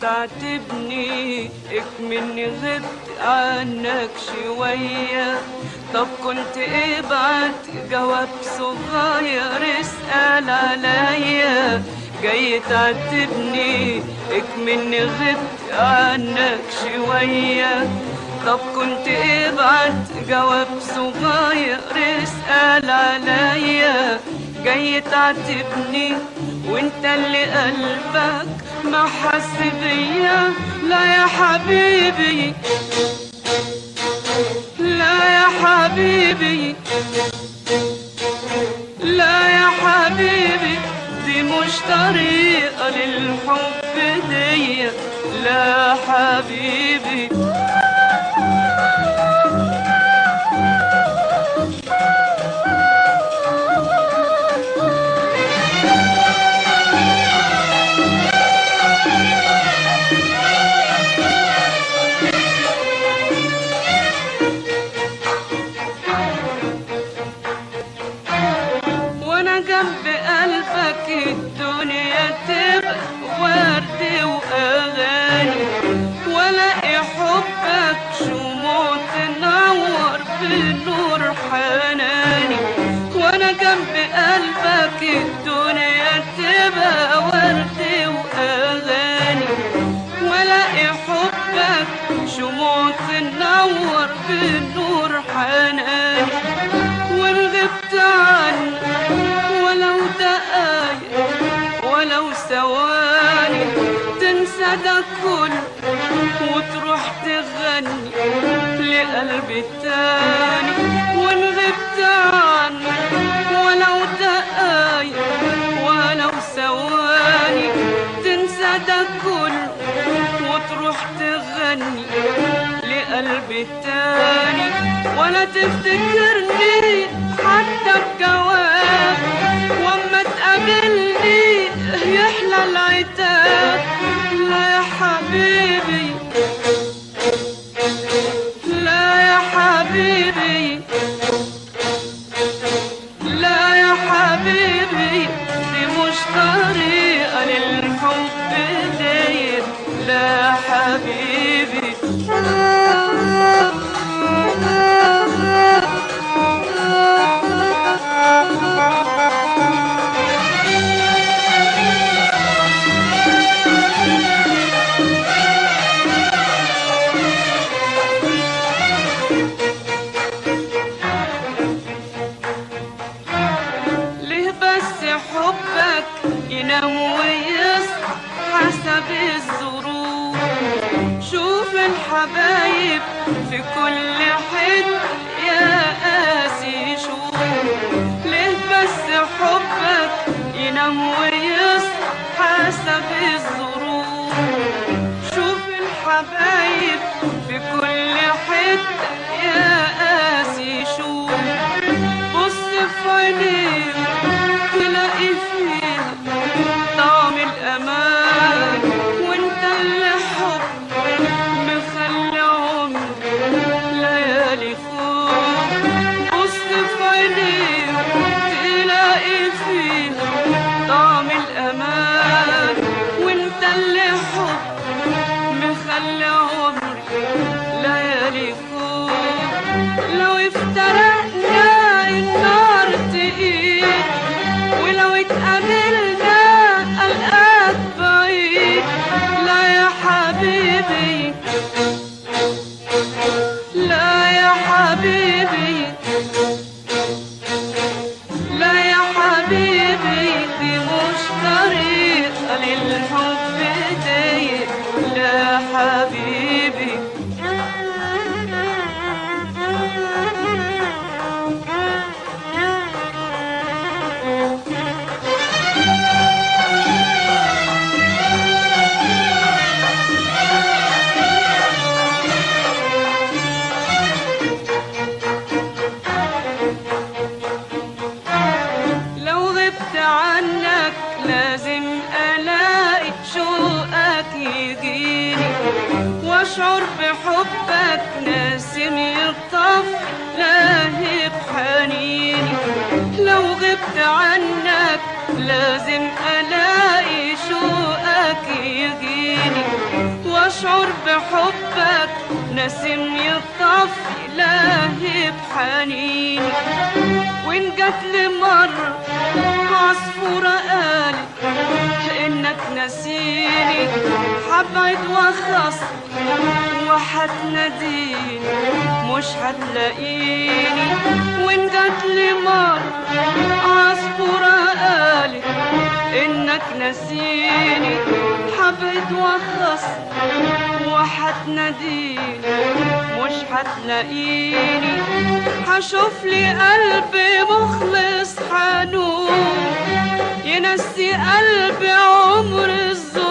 تعاتبني اكمني غبت عنك شوية. طب كنت ابعت جواب صغير اسأل عليا. جاي تعاتبني اكمني غبت عنك شوية. طب كنت ابعت جواب صغير اسأل عليا. جاي تعاتبني وانت اللي قلبك ما حس بيا. لا يا حبيبي لا يا حبيبي لا يا حبيبي، دي مش طريقة للحب دي. لا حبيبي الدنيا تبقى ورد وأغاني، ولاقي حبك شموع تنور بنور حناني. وانا جنب قلبك الدنيا تبقى ورد وأغاني، ولاقي حبك شموع تنور بنور حناني. وان غبت عنك ولو دقايق ولو ثواني، تنسى ده كله وتروح تغني لقلبي التاني. وان غبت عنك ولو دقايق ولو ثواني، تنسى ده كله وتروح تغني لقلبي التاني. ولا تفتكرني حتى بجواب، واما تقابلني يحلى العتاب. لا يا حبيبي لا يا حبيبي لا يا حبيبي، دي مش طريقة للحب دي. لا حبيبي ينام ويصحى حسب الظروف. شوف الحبايب في كل حتة يا قاسي شوف. ليه بس حبك ينام ويصحى حسب الظروف. شوف الحبايب في كل حتة يا قاسي شوف. بص في عينيك تلاقي فيها طعم الأمان، وانت اللي حب مخلي عمري ليالي فوق. بص في عينيك تلاقي فيها طعم الأمان، وانت اللي حب مخلي عمري ليالي فوق. لو افترقنا النار تقيل، ولو اتقابلنا ألقاك بعيد. لا يا حبيبي لا يا حبيبي حبيبي لا يا حبيبي دي مش طريقة للحب دي لا حبيبي عنك لازم ألاقي شوقك يجيني واشعر بحبك ناسم يخطف لاهب حنيني لو غبت عنك لازم ألاقي شوقك يجيني واشعر بحبك ناسم يخطف لاهب حنيني وإن جات لي مرة عصفورة قالت إنك نسيني حبعد وأخص وحتناديني مش هتلاقيني وإن جات لي مرة عصفورة قالت إنك نسيني حبعد وأخص وحتناديني مش هتلاقيني هشوف لي قلبي مخلص حنون ينسي قلبي عمر الظلم